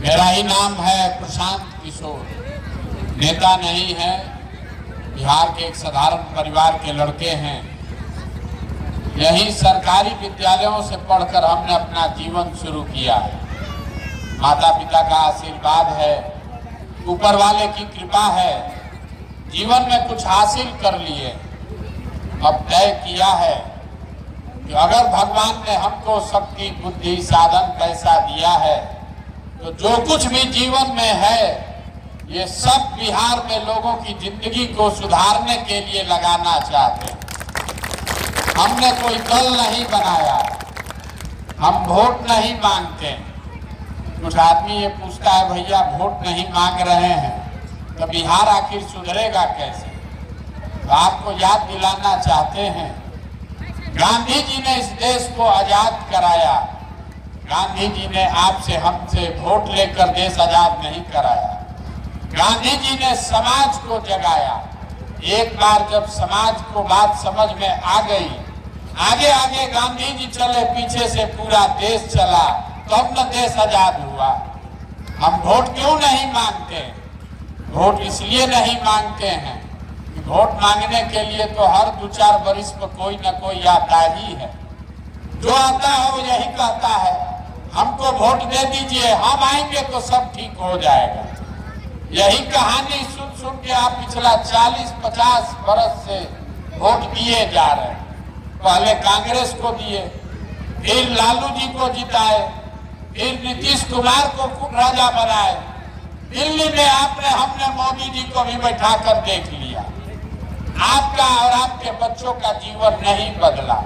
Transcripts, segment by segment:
मेरा ही नाम है प्रशांत किशोर, नेता नहीं है, बिहार के एक साधारण परिवार के लड़के हैं। यही सरकारी विद्यालयों से पढ़कर हमने अपना जीवन शुरू किया है। माता पिता का आशीर्वाद है, ऊपर वाले की कृपा है, जीवन में कुछ हासिल कर लिए। अब तय किया है कि अगर भगवान ने हमको शक्ति, बुद्धि, साधन, पैसा दिया है तो जो कुछ भी जीवन में है ये सब बिहार में लोगों की जिंदगी को सुधारने के लिए लगाना चाहते हैं। हमने कोई दल नहीं बनाया, हम वोट नहीं मांगते। कुछ आदमी ये पूछता है भैया वोट नहीं मांग रहे हैं तो बिहार आखिर सुधरेगा कैसे? तो आपको याद दिलाना चाहते हैं, गांधी जी ने इस देश को आजाद कराया। गांधी जी ने आपसे हमसे वोट लेकर देश आजाद नहीं कराया। गांधी जी ने समाज को जगाया। एक बार जब समाज को बात समझ में आ गई, आगे आगे गांधी जी चले, पीछे से पूरा देश चला, तब न देश आजाद हुआ। हम वोट क्यों नहीं मांगते? वोट इसलिए नहीं मांगते हैं कि वोट मांगने के लिए तो हर 2-4 वर्ष पर कोई न कोई आता ही है। जो आता है वो यही कहता है हमको वोट दे दीजिए, हम आएंगे तो सब ठीक हो जाएगा। यही कहानी सुन सुन के आप पिछला 40-50 वर्ष से वोट दिए जा रहे हैं। पहले कांग्रेस को दिए, फिर लालू जी को जिताए, फिर नीतीश कुमार को राजा बनाए। दिल्ली में हमने मोदी जी को भी बैठा कर देख लिया। आपका और आपके बच्चों का जीवन नहीं बदला।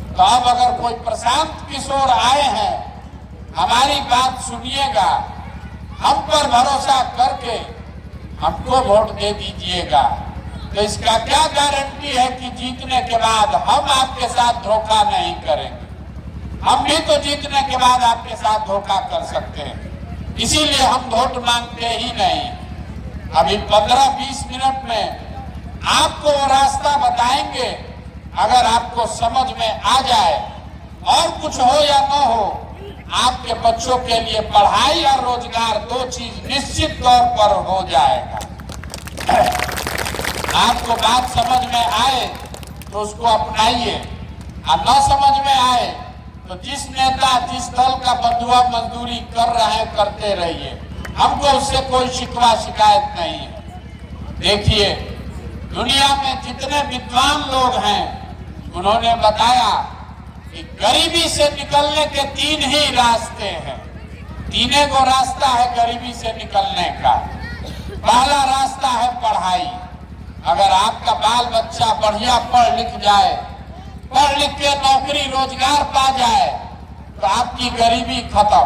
तो अब अगर कोई प्रशांत किशोर आए हैं, हमारी बात सुनिएगा, हम पर भरोसा करके हमको वोट दे दीजिएगा। तो इसका क्या गारंटी है कि जीतने के बाद हम आपके साथ धोखा नहीं करेंगे? हम भी तो जीतने के बाद आपके साथ धोखा कर सकते हैं, इसीलिए हम वोट मांगते ही नहीं। अभी 15-20 मिनट में आपको वो रास्ता बताएंगे, अगर आपको समझ में आ जाए, और कुछ हो या न हो, आपके बच्चों के लिए पढ़ाई और रोजगार 2 चीज निश्चित तौर पर हो जाएगा। आपको बात समझ में आए तो उसको अपनाइए, और न समझ में आए तो जिस नेता, जिस दल का बंधुआ मजदूरी कर रहे हैं करते रहिए। हमको उससे कोई शिकवा शिकायत नहीं है। देखिए, दुनिया में जितने विद्वान लोग हैं उन्होंने बताया कि गरीबी से निकलने के 3 ही रास्ते हैं। 3 गो रास्ता है गरीबी से निकलने का। पहला रास्ता है पढ़ाई। अगर आपका बाल बच्चा बढ़िया पढ़ लिख जाए, पढ़ लिख के नौकरी रोजगार पा जाए, तो आपकी गरीबी खत्म।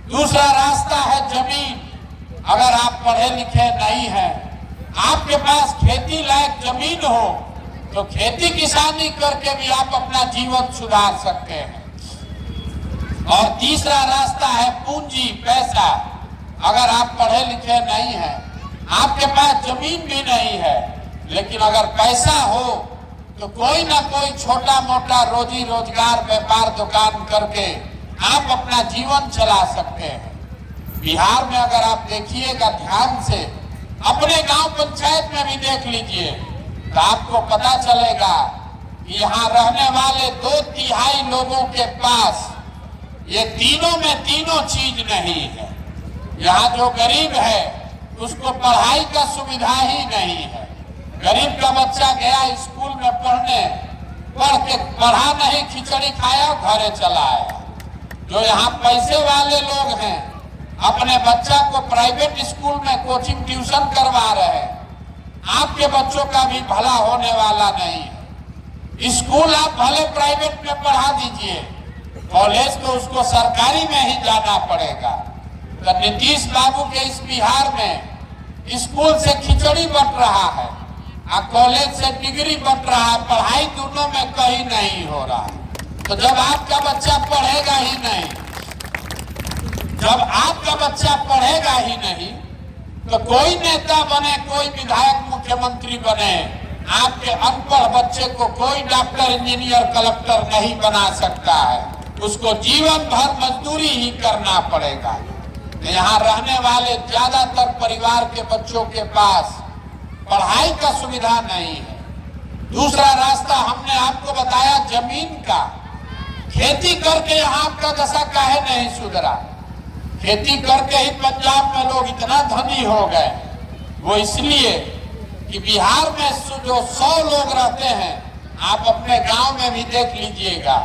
दूसरा रास्ता है जमीन। अगर आप पढ़े लिखे नहीं हैं, आपके पास खेती लायक जमीन हो तो खेती किसानी करके भी आप अपना जीवन सुधार सकते हैं। और तीसरा रास्ता है पूंजी, पैसा। अगर आप पढ़े लिखे नहीं हैं, आपके पास जमीन भी नहीं है, लेकिन अगर पैसा हो तो कोई ना कोई छोटा मोटा रोजी रोजगार, व्यापार, दुकान करके आप अपना जीवन चला सकते हैं। बिहार में अगर आप देखिएगा ध्यान से, अपने गांव पंचायत में भी देख लीजिए, तो आपको पता चलेगा कि यहाँ रहने वाले 2/3 लोगों के पास ये तीनों में तीनों चीज नहीं है। यहाँ जो गरीब है उसको पढ़ाई का सुविधा ही नहीं है। गरीब का बच्चा गया स्कूल में पढ़ने, पढ़ा नहीं, खिचड़ी खाया, घरे चला आया। जो यहाँ पैसे वाले लोग हैं, अपने बच्चा को प्राइवेट स्कूल में कोचिंग ट्यूशन करवा रहे हैं। आपके बच्चों का भी भला होने वाला नहीं है। स्कूल आप भले प्राइवेट में पढ़ा दीजिए, कॉलेज तो उसको सरकारी में ही जाना पड़ेगा। तो नीतीश बाबू के इस बिहार में स्कूल से खिचड़ी बंट रहा है और कॉलेज से डिग्री बंट रहा है। पढ़ाई दोनों में कहीं नहीं हो रहा। तो जब आपका बच्चा पढ़ेगा ही नहीं, जब आपका बच्चा पढ़ेगा ही नहीं, तो कोई नेता बने, कोई विधायक, मुख्यमंत्री बने, आपके अनपढ़ बच्चे को कोई डॉक्टर, इंजीनियर, कलेक्टर नहीं बना सकता है। उसको जीवन भर मजदूरी ही करना पड़ेगा। यहाँ रहने वाले ज्यादातर परिवार के बच्चों के पास पढ़ाई का सुविधा नहीं है। दूसरा रास्ता हमने आपको बताया जमीन का। खेती करके यहाँ आपका दशा काहे नहीं सुधरा? खेती करके ही पंजाब में लोग इतना धनी हो गए, वो इसलिए कि बिहार में जो 100 लोग रहते हैं, आप अपने गांव में भी देख लीजिएगा,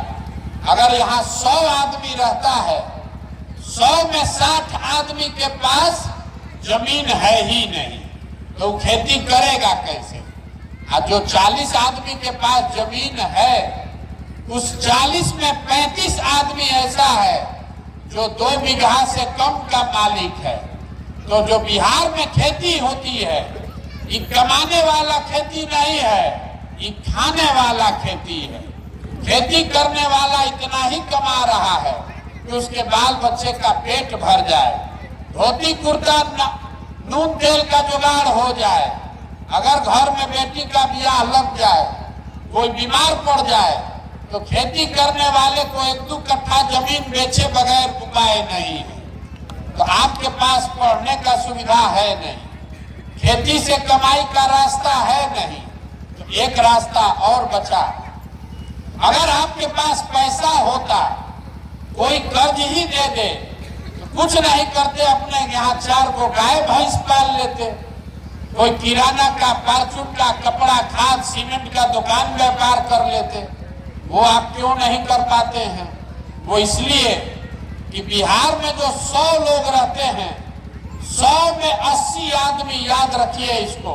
अगर यहाँ 100 आदमी रहता है, 100 में 60 आदमी के पास जमीन है ही नहीं, तो खेती करेगा कैसे? और जो 40 आदमी के पास जमीन है, उस 40 में 35 आदमी ऐसा है जो 2 बीघा से कम का मालिक है। तो जो बिहार में खेती होती है, ये कमाने वाला खेती नहीं है, ये खाने वाला खेती है। खेती करने वाला इतना ही कमा रहा है कि उसके बाल बच्चे का पेट भर जाए, धोती कुर्ता नून तेल का जुगाड़ हो जाए। अगर घर में बेटी का ब्याह लग जाए, कोई बीमार पड़ जाए, तो खेती करने वाले को 1-2 कट्ठा जमीन बेचे बगैर उपाय नहीं है। तो आपके पास पढ़ने का सुविधा है नहीं, खेती से कमाई का रास्ता है नहीं, तो एक रास्ता और बचा। अगर आपके पास पैसा होता, कोई कर्ज ही दे दे, तो कुछ नहीं करते, अपने यहाँ 4 को गाय भैंस पाल लेते। कोई किराना का, फार्चून का, कपड़ा, खाद, सीमेंट का दुकान व्यापार कर लेते। वो आप क्यों नहीं कर पाते हैं? वो इसलिए कि बिहार में जो 100 लोग रहते हैं, 100 में 80 आदमी, याद रखिए इसको,